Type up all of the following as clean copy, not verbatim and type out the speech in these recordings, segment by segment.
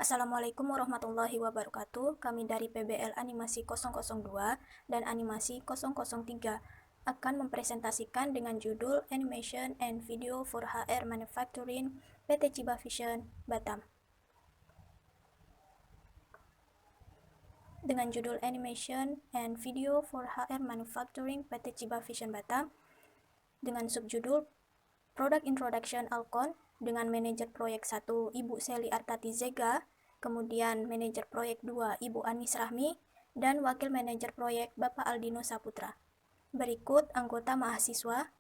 Assalamualaikum warahmatullahi wabarakatuh. Kami dari PBL Animasi 002 dan Animasi 003 akan mempresentasikan dengan judul Animation and Video for HR Manufacturing PT Chiba Vision Batam. Dengan judul Animation and Video for HR Manufacturing PT Chiba Vision Batam dengan subjudul Product Introduction Alcon dengan manajer proyek 1 Ibu Seli Artati Zega, kemudian manajer proyek 2 Ibu Anis Rahmi, dan wakil manajer proyek Bapak Aldino Saputra. Berikut anggota mahasiswa,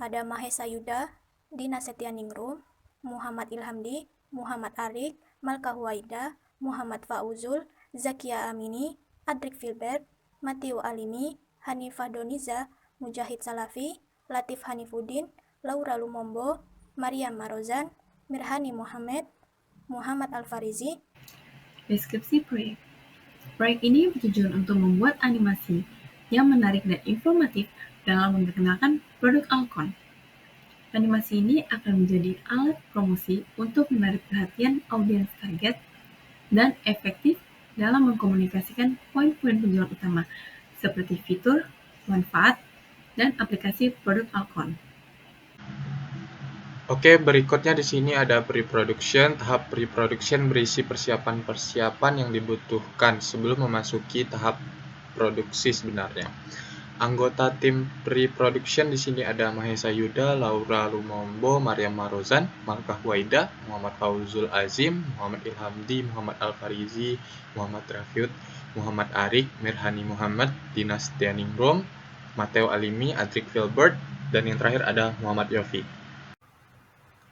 ada Mahesa Yuda, Dina Setianingrum, Muhammad Ilhamdi, Muhammad Arik, Malka Huwaida, Muhammad Fauzul, Zakia Amini, Adrik Filbert, Matiu Alimi, Hanifah Doniza, Mujahid Salafi, Latif Hanifuddin, Laura Lumombo, Maryam Marozan, Mirhani Muhammad, Muhammad Al-Farizi. Deskripsi proyek. Proyek ini bertujuan untuk membuat animasi yang menarik dan informatif dalam memperkenalkan produk Alcon. Animasi ini akan menjadi alat promosi untuk menarik perhatian audiens target dan efektif dalam mengkomunikasikan poin-poin tujuan utama seperti fitur, manfaat, dan aplikasi produk Alcon. Oke, berikutnya di sini ada pre-production. Tahap pre-production berisi persiapan-persiapan yang dibutuhkan sebelum memasuki tahap produksi sebenarnya. Anggota tim pre-production di sini ada Mahesa Yuda, Laura Lumombo, Maryam Marozan, Malka Huwaida, Muhammad Fauzul Azim, Muhammad Ilhamdi, Muhammad Al-Farizi, Muhammad Rafiud, Muhammad Arik, Mirhani Muhammad, Dina Setianingrum, Mateo Alimi, Adrik Filbert, dan yang terakhir ada Muhammad Yofi.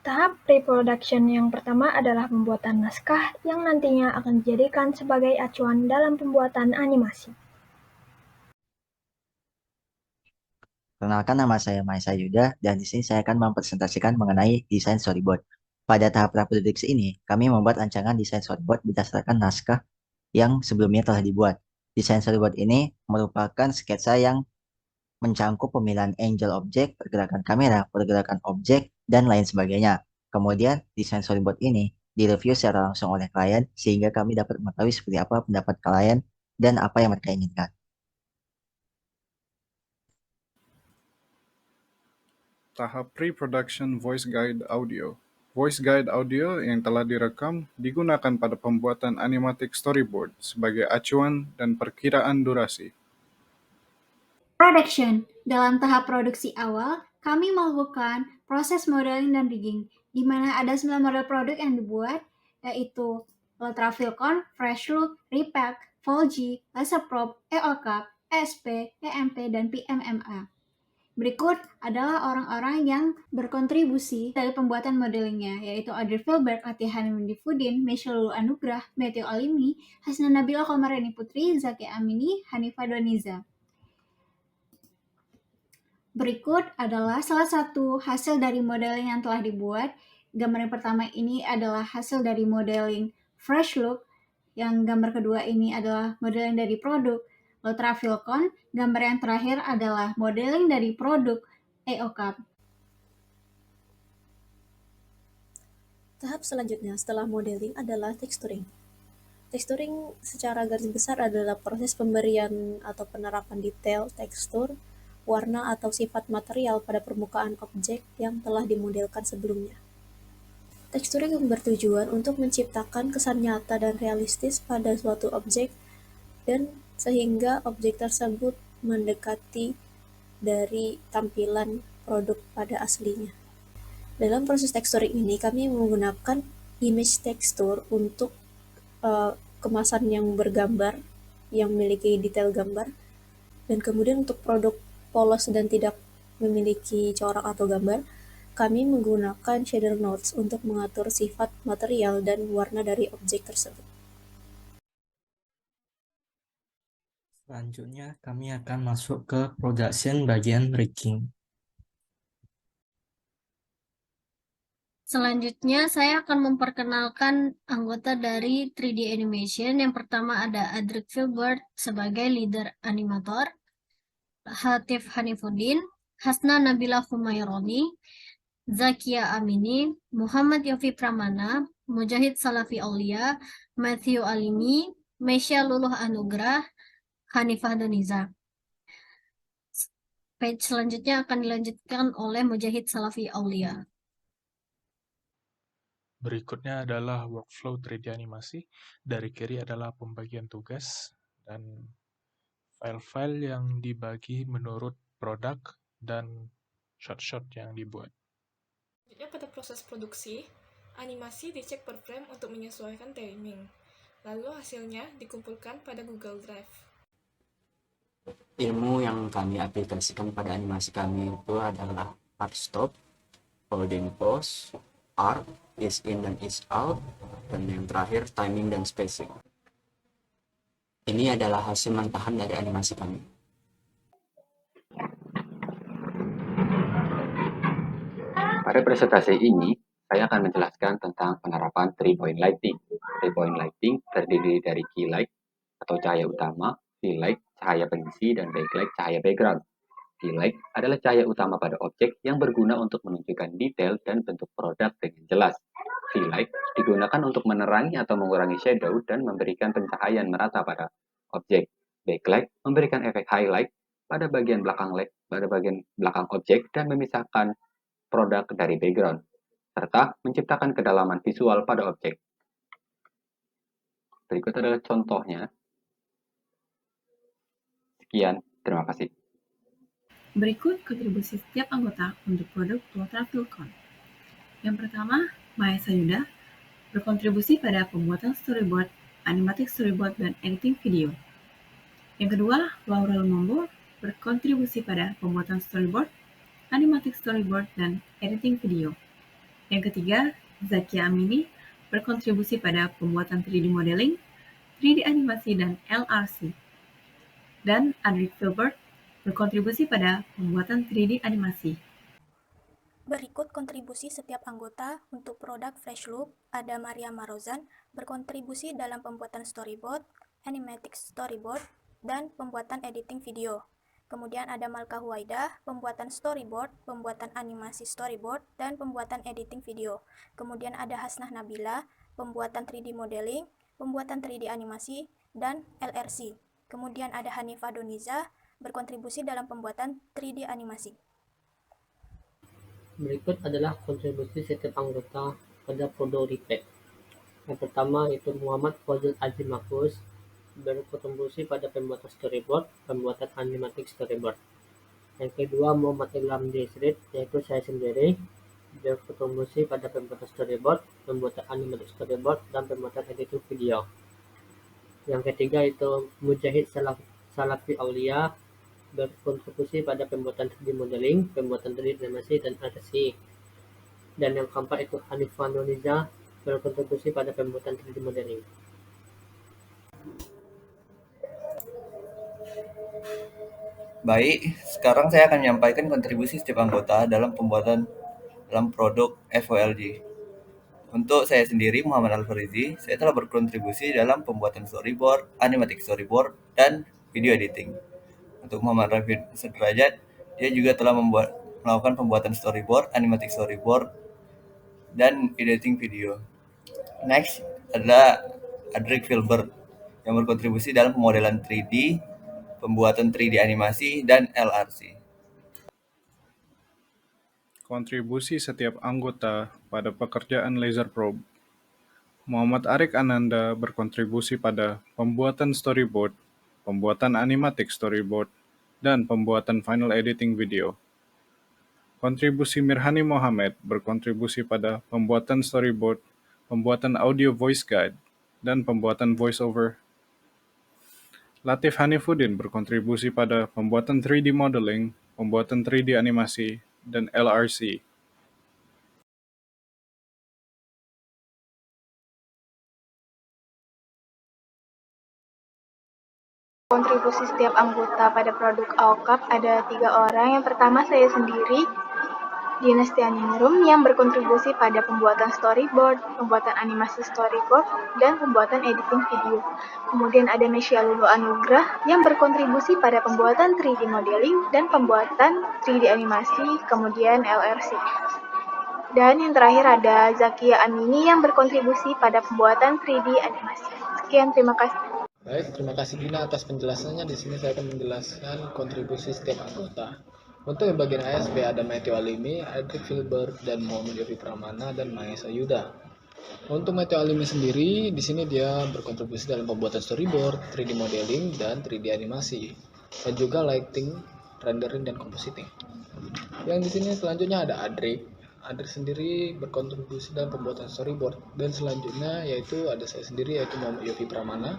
Tahap pre-production yang pertama adalah pembuatan naskah yang nantinya akan dijadikan sebagai acuan dalam pembuatan animasi. Perkenalkan, nama saya Mahesa Yuda, dan di sini saya akan mempresentasikan mengenai desain storyboard. Pada tahap praproduksi ini, kami membuat rancangan desain storyboard berdasarkan naskah yang sebelumnya telah dibuat. Desain storyboard ini merupakan sketsa yang mencangkup pemilihan angel objek, pergerakan kamera, pergerakan objek, dan lain sebagainya. Kemudian, desain storyboard ini direview secara langsung oleh klien, sehingga kami dapat mengetahui seperti apa pendapat klien dan apa yang mereka inginkan. Tahap pre-production voice guide audio. Voice guide audio yang telah direkam digunakan pada pembuatan animatic storyboard sebagai acuan dan perkiraan durasi. Production. Dalam tahap produksi awal, kami melakukan proses modeling dan rigging, di mana ada 9 model produk yang dibuat, yaitu Ultrafilcon, Fresh Look, Repack, Volgy, Laser Probe, EOCAP, ESP, EMP, dan PMMA. Berikut adalah orang-orang yang berkontribusi dari pembuatan modelingnya, yaitu Adrik Filbert, Latif Hanifuddin, Michelle Anugrah, Matthew Alimi, Hasna Nabila Komarani Putri, Zakia Amini, Hanifah Doniza. Berikut adalah salah satu hasil dari modeling yang telah dibuat. Gambar yang pertama ini adalah hasil dari modeling Fresh Look, yang gambar kedua ini adalah modeling dari produk Ultrafilcon, gambar yang terakhir adalah modeling dari produk EOCAP. Tahap selanjutnya setelah modeling adalah texturing. Texturing secara garis besar adalah proses pemberian atau penerapan detail, tekstur, warna atau sifat material pada permukaan objek yang telah dimodelkan sebelumnya. Texturing bertujuan untuk menciptakan kesan nyata dan realistis pada suatu objek dan sehingga objek tersebut mendekati dari tampilan produk pada aslinya. Dalam proses texturing ini kami menggunakan image texture untuk kemasan yang bergambar, yang memiliki detail gambar, dan kemudian untuk produk polos dan tidak memiliki corak atau gambar, kami menggunakan shader nodes untuk mengatur sifat material dan warna dari objek tersebut. Selanjutnya, kami akan masuk ke production bagian rigging. Selanjutnya, saya akan memperkenalkan anggota dari 3D Animation. Yang pertama ada Adrik Filbert sebagai leader animator, Latif Hanifuddin, Hasna Nabila Humaironi, Zakia Amini, Muhammad Yofi Pramana, Mujahid Salafi Aulia, Matthew Alimi, Mesya Luluh Anugrah, Hanifah Doniza. Page selanjutnya akan dilanjutkan oleh Mujahid Salafi Aulia. Berikutnya adalah workflow 3D animasi. Dari kiri adalah pembagian tugas dan file-file yang dibagi menurut produk dan shot-shot yang dibuat. Selanjutnya pada proses produksi, animasi dicek per frame untuk menyesuaikan timing. Lalu hasilnya dikumpulkan pada Google Drive. Ilmu yang kami aplikasikan pada animasi kami itu adalah art stop, holding pose, arc, is in dan is out, dan yang terakhir timing dan spacing. Ini adalah hasil mentahan dari animasi kami. Pada presentasi ini, saya akan menjelaskan tentang penerapan 3-point lighting. 3-point lighting terdiri dari key light atau cahaya utama, fill light, cahaya pengisi, dan backlight, cahaya background. Key light adalah cahaya utama pada objek yang berguna untuk menunjukkan detail dan bentuk produk dengan jelas. Fill light digunakan untuk menerangi atau mengurangi shadow dan memberikan pencahayaan merata pada objek. Backlight memberikan efek highlight pada bagian belakang objek dan memisahkan produk dari background, serta menciptakan kedalaman visual pada objek. Berikut adalah contohnya. Sekian, terima kasih. Berikut kontribusi setiap anggota untuk produk Ultrafilcon. Yang pertama, Maya Sayuda berkontribusi pada pembuatan storyboard, animatic storyboard, dan editing video. Yang kedua, Laurel Mombo berkontribusi pada pembuatan storyboard, animatic storyboard, dan editing video. Yang ketiga, Zakia Amini berkontribusi pada pembuatan 3D modeling, 3D animasi, dan LRC. Dan Adric Filbert berkontribusi pada pembuatan 3D animasi. Berikut kontribusi setiap anggota untuk produk Fresh Look. Ada Maria Marozan berkontribusi dalam pembuatan storyboard, animatic storyboard, dan pembuatan editing video. Kemudian ada Malka Huwaida, pembuatan storyboard, pembuatan animasi storyboard, dan pembuatan editing video. Kemudian ada Hasnah Nabila, pembuatan 3D modeling, pembuatan 3D animasi, dan LRC. Kemudian ada Hanifah Doniza, berkontribusi dalam pembuatan 3D animasi. Berikut adalah kontribusi setiap anggota pada produk Repack. Yang pertama itu Muhammad Fazil Aji Makus, berkontribusi pada pembuatan storyboard, pembuatan animatic storyboard. Yang kedua Muhammad Ilham Desrit, yaitu saya sendiri, berkontribusi pada pembuatan storyboard, pembuatan animatic storyboard, dan pembuatan editing video. Yang ketiga itu Mujahid Salafi Aulia, berkontribusi pada pembuatan 3D modeling, pembuatan 3D animasi, dan LRC. Dan yang keempat itu Hanifah Doniza, berkontribusi pada pembuatan 3D modeling. Baik, sekarang saya akan menyampaikan kontribusi setiap anggota dalam produk FOLG. Untuk saya sendiri, Muhammad Al-Farizi, saya telah berkontribusi dalam pembuatan storyboard, animatic storyboard, dan video editing. Untuk Muhammad Rafid Sederajat, dia juga telah melakukan pembuatan storyboard, animatic storyboard, dan editing video. Next adalah Adric Filbert yang berkontribusi dalam pemodelan 3D, pembuatan 3D animasi, dan LRC. Kontribusi setiap anggota pada pekerjaan laser probe. Muhammad Arik Ananda berkontribusi pada pembuatan storyboard, pembuatan animatic storyboard, dan pembuatan final editing video. Kontribusi Mirhani Mohamed berkontribusi pada pembuatan storyboard, pembuatan audio voice guide, dan pembuatan voiceover. Latif Hanifuddin berkontribusi pada pembuatan 3D modeling, pembuatan 3D animasi, dan LRC. Kontribusi setiap anggota pada produk AOKAP ada 3 orang. Yang pertama saya sendiri, Dinas Tianingrum, yang berkontribusi pada pembuatan storyboard, pembuatan animasi storyboard, dan pembuatan editing video. Kemudian ada Mesya Luluh Anugrah yang berkontribusi pada pembuatan 3D modeling dan pembuatan 3D animasi, kemudian LRC. Dan yang terakhir ada Zakia Amini yang berkontribusi pada pembuatan 3D animasi. Sekian, terima kasih. Baik, terima kasih Gina atas penjelasannya. Di sini saya akan menjelaskan kontribusi setiap anggota. Untuk yang bagian ASP ada Matthew Alimi, Adrik Filbert, dan Muhammad Yofi Pramana, dan Mahesa Yuda. Untuk Matthew Alimi sendiri, di sini dia berkontribusi dalam pembuatan storyboard, 3D modeling, dan 3D animasi, dan juga lighting, rendering, dan compositing. Yang di sini selanjutnya ada Adrik. Adrik sendiri berkontribusi dalam pembuatan storyboard, dan selanjutnya yaitu ada saya sendiri yaitu Muhammad Yofi Pramana,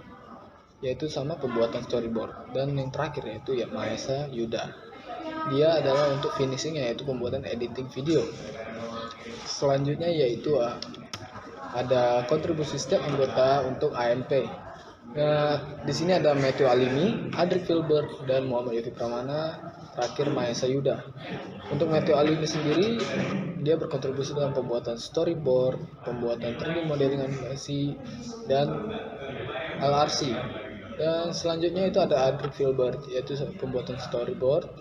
yaitu sama pembuatan storyboard, dan yang terakhir yaitu ya Mahesa Yuda. Dia adalah untuk finishing yaitu pembuatan editing video. Selanjutnya yaitu ada kontribusi setiap anggota untuk AMP. Di sini ada Matthew Alimi, Adrik Filbert, dan Muhammad Yofi Pramana, terakhir Mahesa Yuda. Untuk Matthew Alimi sendiri, dia berkontribusi dalam pembuatan storyboard, pembuatan 3D modeling animasi, dan LRC. Dan selanjutnya itu ada Adrik Filbert, yaitu pembuatan storyboard,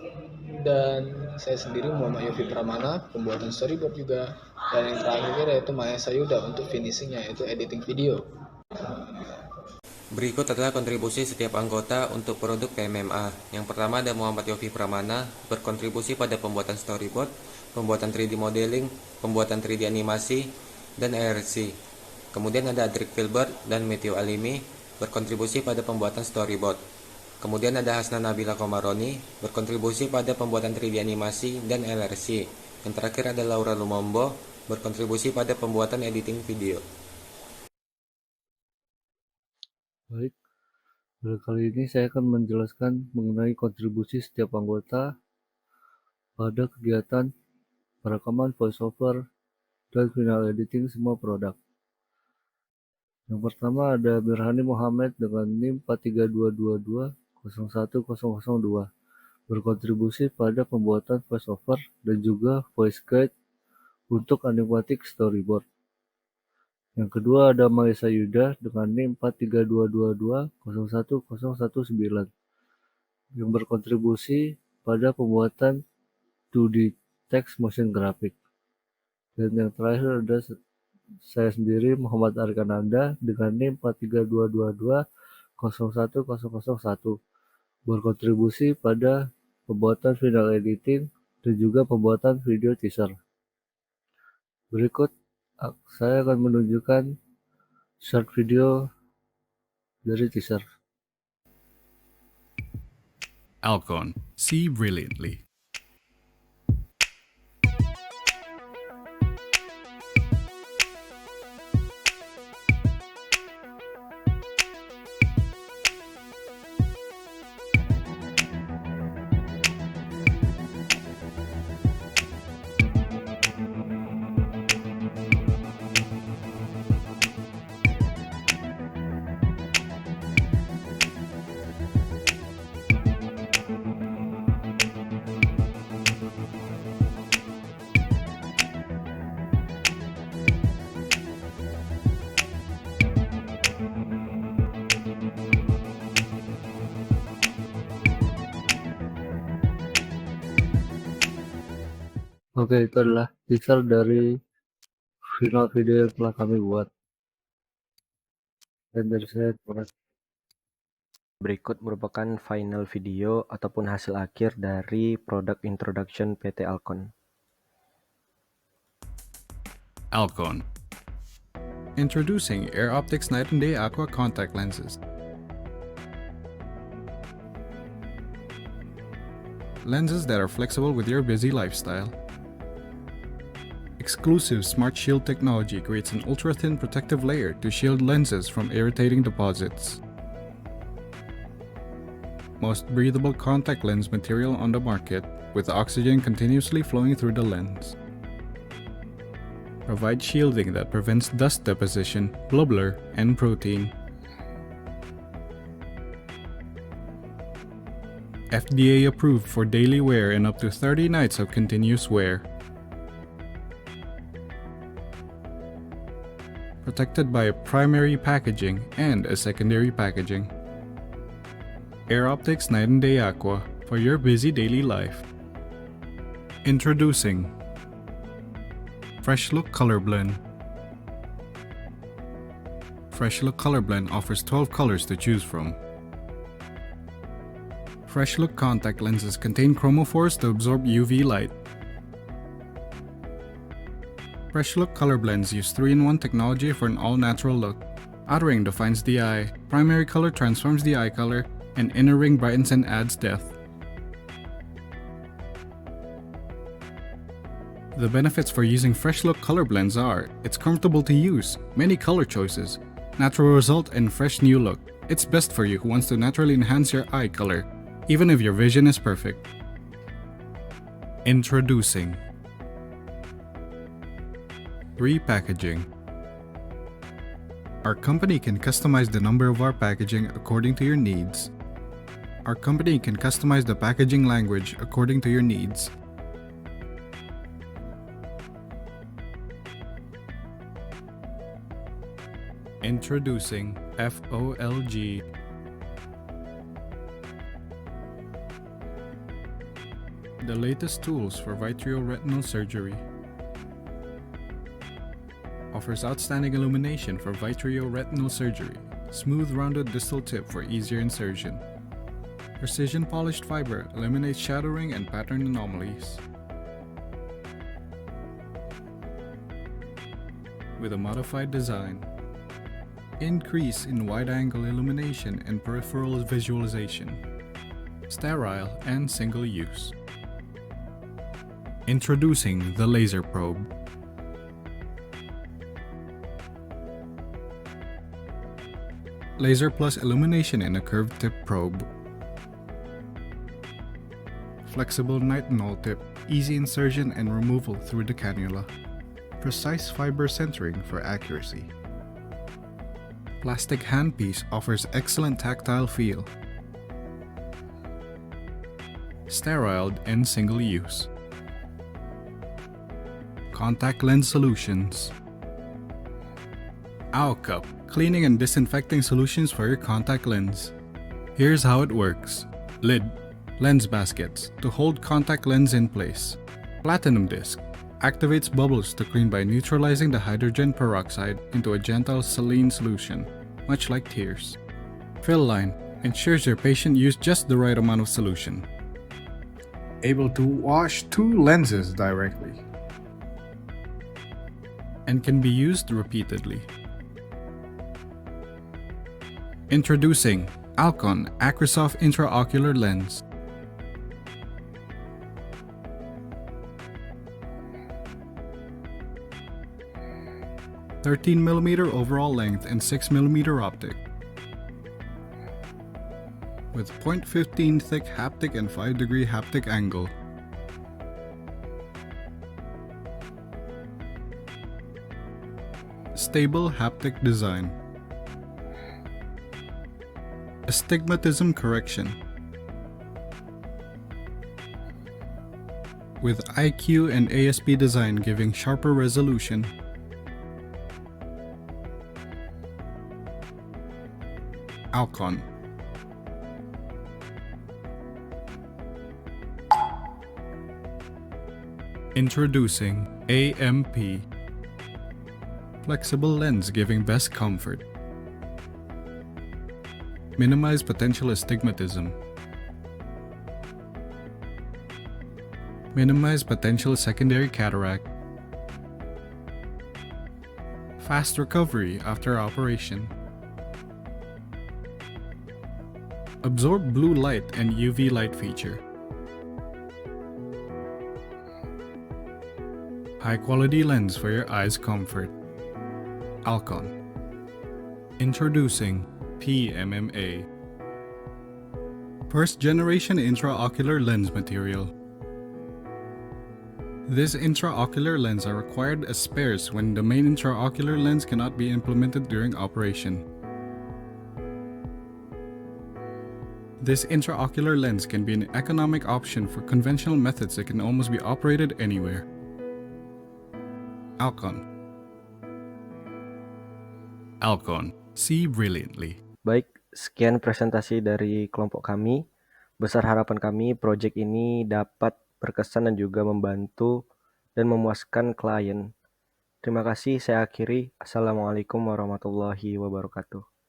dan saya sendiri Muhammad Yofi Pramana, pembuatan storyboard juga, dan yang terakhir yaitu Mahesa Yuda untuk finishingnya yaitu editing video. Berikut adalah kontribusi setiap anggota untuk produk PMMA. Yang pertama ada Muhammad Yofi Pramana, berkontribusi pada pembuatan storyboard, pembuatan 3D modeling, pembuatan 3D animasi, dan ARC. Kemudian ada Adrik Filbert dan Matthew Alimi, berkontribusi pada pembuatan storyboard. Kemudian ada Hasna Nabila Komaroni, berkontribusi pada pembuatan 3D animasi dan LRC. Yang terakhir ada Laura Lumombo, berkontribusi pada pembuatan editing video. Baik, pada kali ini saya akan menjelaskan mengenai kontribusi setiap anggota pada kegiatan perekaman voiceover dan final editing semua produk. Yang pertama ada Mirhani Muhammad dengan NIM 43222 01002, berkontribusi pada pembuatan voiceover dan juga voice guide untuk animatic storyboard. Yang kedua ada Mahesa Yuda dengan NIM 43222 01019, yang berkontribusi pada pembuatan 2D text motion graphic. Dan yang terakhir ada saya sendiri Muhammad Arkananda dengan NIM 43222 01001, berkontribusi pada pembuatan final editing dan juga pembuatan video teaser. Berikut saya akan menunjukkan short video dari teaser. Alcon, see brilliantly. Oke, itu adalah teaser dari final video yang telah kami buat. Dan dari saya, berikut merupakan final video ataupun hasil akhir dari product introduction PT Alcon. Alcon. Introducing Air Optics Night and Day Aqua Contact Lenses. Lenses that are flexible with your busy lifestyle. Exclusive Smart Shield technology creates an ultra-thin protective layer to shield lenses from irritating deposits. Most breathable contact lens material on the market, with oxygen continuously flowing through the lens. Provide shielding that prevents dust deposition, blubber, and protein. FDA approved for daily wear and up to 30 nights of continuous wear. Protected by a primary packaging and a secondary packaging. Air Optics Night and Day Aqua for your busy daily life. Introducing Fresh Look Color Blend. Fresh Look Color Blend offers 12 colors to choose from. Fresh Look contact lenses contain chromophores to absorb UV light. Fresh Look color blends use 3-in-1 technology for an all-natural look. Outer ring defines the eye, primary color transforms the eye color, and inner ring brightens and adds depth. The benefits for using Fresh Look color blends are, it's comfortable to use, many color choices, natural result and fresh new look. It's best for you who wants to naturally enhance your eye color, even if your vision is perfect. Introducing Repackaging. Our company can customize the number of our packaging according to your needs. Our company can customize the packaging language according to your needs. Introducing FOLG. The latest tools for vitreoretinal surgery. Offers outstanding illumination for vitreoretinal surgery, smooth rounded distal tip for easier insertion. Precision polished fiber eliminates shadowing and pattern anomalies. With a modified design. Increase in wide-angle illumination and peripheral visualization. Sterile and single-use. Introducing the laser probe. Laser plus illumination in a curved tip probe. Flexible nitinol tip, easy insertion and removal through the cannula. Precise fiber centering for accuracy. Plastic handpiece offers excellent tactile feel. Sterile and single use. Contact lens solutions. AuCup, cleaning and disinfecting solutions for your contact lens. Here's how it works. Lid, lens baskets to hold contact lens in place. Platinum disc, activates bubbles to clean by neutralizing the hydrogen peroxide into a gentle saline solution, much like tears. Fill line, ensures your patient used just the right amount of solution. Able to wash 2 lenses directly. And can be used repeatedly. Introducing Alcon Acrysoft Intraocular Lens. (13mm overall length and 6mm optic. With 0.15 thick haptic and 5-degree haptic angle. Stable haptic design. Astigmatism correction. With IQ and ASP design giving sharper resolution. Alcon. Introducing AMP. Flexible lens giving best comfort. Minimize potential astigmatism. Minimize potential secondary cataract. Fast recovery after operation. Absorb blue light and UV light feature. High quality lens for your eyes comfort. Alcon. Introducing PMMA. First generation intraocular lens material. This intraocular lens are required as spares when the main intraocular lens cannot be implemented during operation. This intraocular lens can be an economic option for conventional methods that can almost be operated anywhere. Alcon. Alcon. See brilliantly. Baik, sekian presentasi dari kelompok kami. Besar harapan kami proyek ini dapat berkesan dan juga membantu dan memuaskan klien Terima kasih, saya akhiri. Assalamualaikum warahmatullahi wabarakatuh.